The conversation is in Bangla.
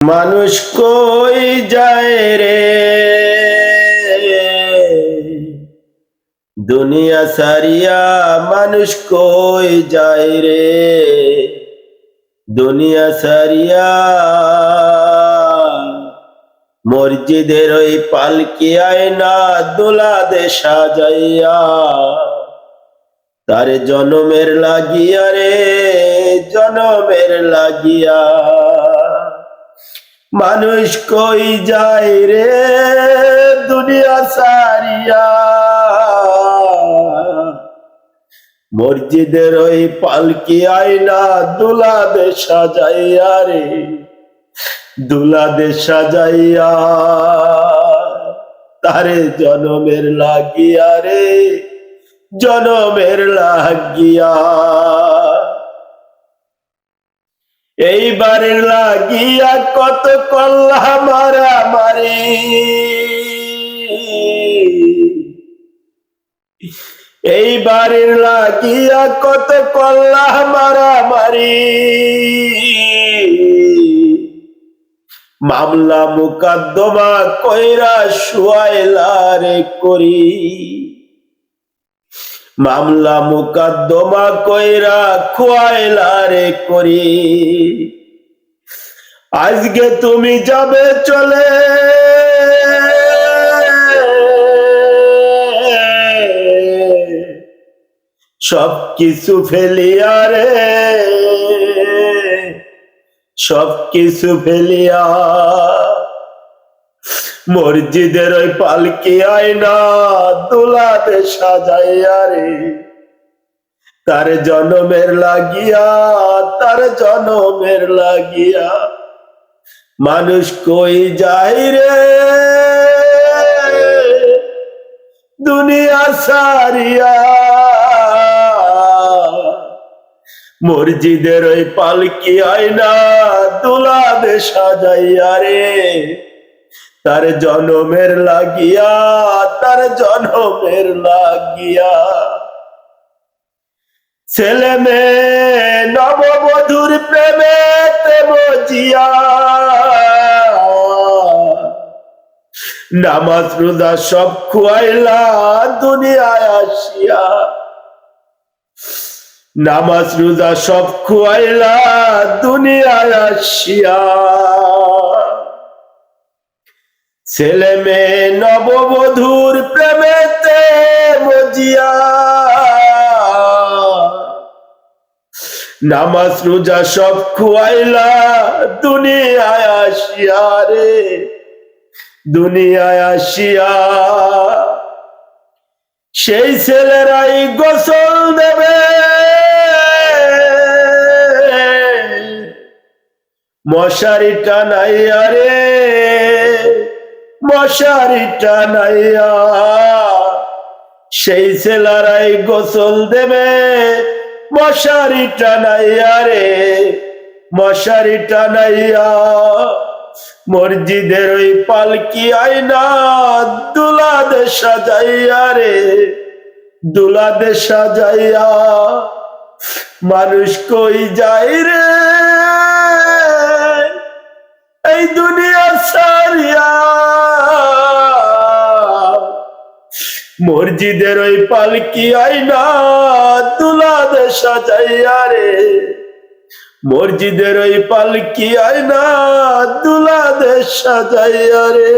মানুষ কই যায় রে, দুনিয়া সারিয়া মানুষ কই যায় রে, দুনিয়া সারিয়া মসজিদের ওই পালকি আয়না দোলাদে সাজাইয়া, তার জনমের লাগিয়া রে, জনমের লাগিয়া মানুষ কই যায় রে, দুনিয়া সারিয়া মসজিদের ওই পালকি আয়না দুলাদে সাজাইয়া রে, দুলাদে সাজাইয়া তারে জনমের লাগিয়া রে, জনমের লাগিয়া এইবারের লাগিয়া কত কল্লা মারামারি, এইবারের লাগিয়া কত কল্লা মারামারি, মামলা মুকদ্দমা কইরা শুয়াইলা রে করি, মামলা মুকদ্দমা কইরা খুয়াইলা রে করি। আজকে তুমি যাবে চলে, সব কিছু ফেলিয়া রে, সব কিছু ফেলিয়া মসজিদের ওই পালকি আয়না দুলাদে সাজাইয়া রে, তার জনমের লাগিয়া, তার জনমের লাগিয়া মানুষ কই যায় রে, দুনিয়া সারিয়া মসজিদের ওই পালকি আয়না দুলাদে সাজাইয়া রে, তার জনমের লাগিয়া, তার জনমের লাগিয়া ছেলে মেয়ে নববধূর প্রেমেতে মজিয়া, নামাজ রোজা সব খুয়াইলা দুনিয়ায় আসিয়া, নামাজ রোজা সব খুয়াইলা দুনিয়ায় আসিয়া ছেলে মেয়ে নববধূর প্রেমেতে মজিয়া, নামাজ রোজা সব খুয়াইলা দুনিয়ায় আসিয়া রে, দুনিয়ায় আসিয়া সেই ছেলেরাই গোসল দেবে, মশারি টানাইয়া রে, মশারি টানাইয়া সেই ছেলেরাই গোসল দেবে, মশারি টানাইয়া রে, মশারি টানাইয়া মসজিদের ওই পালকি আয়না দুলাদে সাজাইয়া রে, দুলাদে সাজাইয়া মানুষ কই যায় রে, এই দুনিয়া সারিয়া মসজিদের ওই পালকি আয়না দুলাদে সাজাইয়া রে, মসজিদের ওই পালকি আয়না দুলাদে সাজাইয়া রে।